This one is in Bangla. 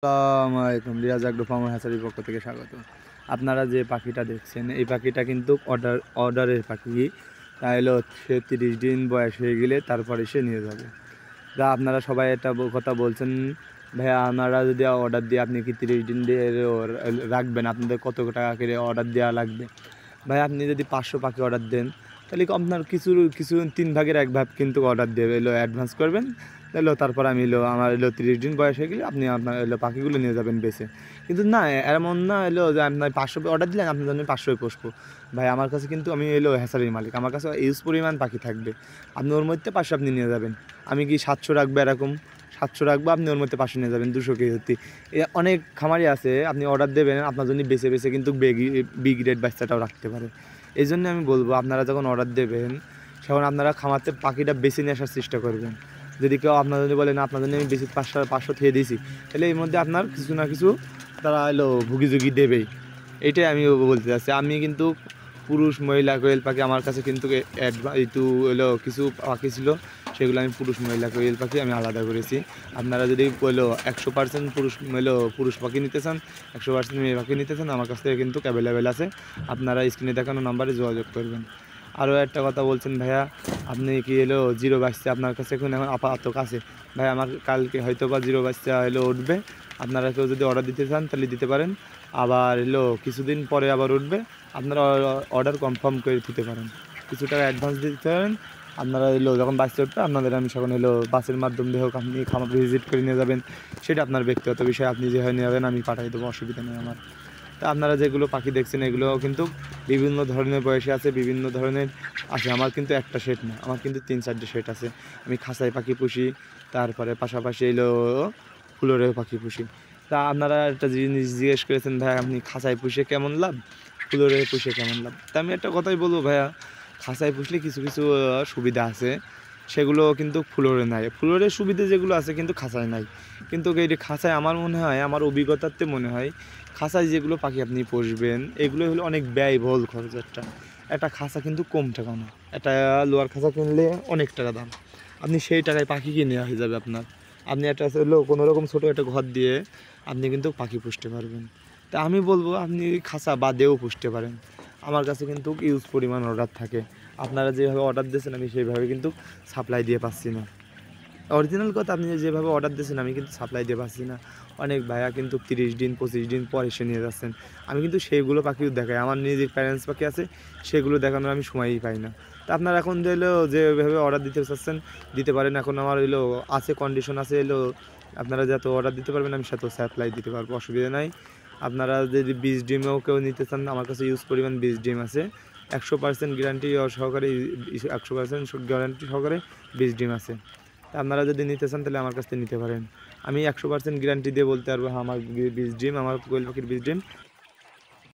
আসসালামু আলাইকুম। রিয়াজ অ্যাগ্রো ফার্মার হ্যাচারির পক্ষ থেকে স্বাগত। আপনারা যে পাখিটা দেখছেন এই পাখিটা কিন্তু অর্ডারের পাখি। তা হলো সে 30 দিন বয়স হয়ে গেলে তারপরে সে নিয়ে যাবে। যা আপনারা সবাই একটা কথা বলছেন, ভাইয়া আপনারা যদি অর্ডার দিয়ে আপনি কি 30 দিন দিয়ে রাখবেন, আপনাদের কত টাকা করে অর্ডার দেওয়া লাগবে? ভাই আপনি যদি 500 পাখি অর্ডার দেন তাহলে কি আপনার কিছু কিছু 3 ভাগের 1 ভাগ কিন্তু অর্ডার দেবে, অ্যাডভান্স করবেন। তারপর আমি আমার 30 দিন বয়স হয়ে গেলে আপনি আপনার পাখিগুলো নিয়ে যাবেন বেছে। কিন্তু না, এমন না যে আপনার 500 অর্ডার দিলেন আপনার জন্য 500 পুষবো। ভাই আমার কাছে কিন্তু আমি হ্যাচারির মালিক, আমার কাছে ইউজ পরিমাণ পাখি থাকবে। আপনি ওর মধ্যে 500 আপনি নিয়ে যাবেন। আমি কি 700 রাখবো? এরকম 700 রাখবো, আপনি ওর মধ্যে 500 নিয়ে যাবেন 200 কেজি। অনেক খামারি আছে, আপনি অর্ডার দেবেন আপনার জন্য বেছে বেছে কিন্তু বি গ্রেড বাচ্চাটাও রাখতে পারে। এই জন্য আমি বলবো আপনারা যখন অর্ডার দেবেন তখন আপনারা খামারতে পাখিটা বেছে নিয়ে আসার চেষ্টা করবেন। যদি কেউ আপনার যদি বলে না আপনার জন্য আমি বেশি 500 থেকে দিয়েছি, তাহলে এর মধ্যে আপনার কিছু না কিছু তারা ভুগিঝুগি দেবেই। এইটাই আমি বলতে চাচ্ছি। আমি কিন্তু পুরুষ মহিলা কোয়েল পাখি আমার কাছে কিন্তু একটু কিছু পাখি ছিল, সেগুলো আমি পুরুষ মহিলা কোয়েল পাখি আমি আলাদা করেছি। আপনারা যদি 100% পুরুষ পাখি নিতে চান, 100% মেয়ে পাখি নিতে চান, আমার কাছ থেকে কিন্তু অ্যাভেলেবেল আছে। আপনারা স্ক্রিনে দেখানো নাম্বারে যোগাযোগ করবেন। আরও একটা কথা বলছেন, ভাইয়া আপনি কি জিরো বাচ্চা আপনার কাছে এখন আপাতত কাছে? ভাই আমার কালকে হয়তো বা জিরো বাচ্চা উঠবে। আপনারা কেউ যদি অর্ডার দিতে চান তাহলে দিতে পারেন। আবার কিছুদিন পরে আবার উঠবে, আপনারা অর্ডার কনফার্ম করে দিতে পারেন। কিছু টাকা অ্যাডভান্স দিতে পারেন। আপনারা যখন বাচ্চা উঠবে আপনাদের আমি সেখানে বাসের মাধ্যমে হোক আপনি খামার ভিজিট করে নিয়ে যাবেন, সেটা আপনার ব্যক্তিগত বিষয়। আপনি যেভাবে নিয়ে যাবেন আমি পাঠিয়ে দেবো, অসুবিধা নেই আমার। তা আপনারা যেগুলো পাখি দেখছেন এগুলো কিন্তু বিভিন্ন ধরনের বয়সে আছে, বিভিন্ন ধরনের আছে। আমার কিন্তু একটা সেট না, আমার কিন্তু 3-4টে সেট আছে। আমি খাঁচায় পাখি পুষি, তারপরে পাশাপাশি ফুলরেও পাখি পুষি। তা আপনারা একটা জিনিস জিজ্ঞেস করেছেন, ভাই আপনি খাঁচায় পুষে কেমন লাভ, ফুলরে পুষে কেমন লাভ? তা আমি একটা কথাই বলবো ভাইয়া, খাঁচায় পুষলে কিছু কিছু সুবিধা আছে, সেগুলো কিন্তু ফুলরে নাই। ফুলরের সুবিধা যেগুলো আছে কিন্তু খাঁচায় নাই। কিন্তু এই খাঁচায় আমার মনে হয়, আমার অভিজ্ঞতাতে মনে হয় খাঁচায় যেগুলো পাখি আপনি পুষবেন এগুলো হলো অনেক ব্যয়বহুল খরচ। একটা খাঁচা কিন্তু কম টাকা না, একটা লোয়ার খাঁচা কিনলে অনেক টাকা দাম। আপনি সেই টাকায় পাখি কিনে হয়ে যাবে আপনার। আপনি একটা কোনো রকম ছোটো একটা ঘর দিয়ে আপনি কিন্তু পাখি পুষতে পারবেন। তা আমি বলবো আপনি খাঁচা বাদেও পুষতে পারেন। আমার কাছে কিন্তু ইউজ পরিমাণ অর্ডার থাকে। আপনারা যেভাবে অর্ডার দিয়েছেন আমি সেইভাবে কিন্তু সাপ্লাই দিয়ে পাচ্ছি না। অরিজিনাল কথা, আপনি যেভাবে অর্ডার দিয়েছেন আমি কিন্তু সাপ্লাই দিয়ে পাচ্ছি না। অনেক ভাইয়া কিন্তু 30 দিন 25 দিন পর এসে নিয়ে যাচ্ছেন। আমি কিন্তু সেইগুলো পাখিও দেখাই, আমার নিজের প্যারেন্টস পাখি আছে, সেগুলো দেখানোর আমি সময়ই পাই না। তা আপনারা এখন যেভাবে অর্ডার দিতে চাচ্ছেন দিতে পারেন। এখন আমার আছে, কন্ডিশন আছে আপনারা যত অর্ডার দিতে পারবেন আমি সেত সাপ্লাই দিতে পারবো, অসুবিধা নাই। আপনারা যদি বীজ ডিমও কেউ নিতে চান আমার কাছে ইউজ পরিমাণ বীজ ডিম আছে। 100% গ্যারান্টি সহকারে 100% গ্যারান্টি সহকারে বীজ ডিম আছে। আপনারা যদি নিতে চান তাহলে আমার কাছ থেকে নিতে পারেন। আমি 100% গ্যারান্টি দিয়ে বলতে পারবো, হ্যাঁ আমার বীজ ডিম, আমার কোয়েল পাখির বীজ ডিম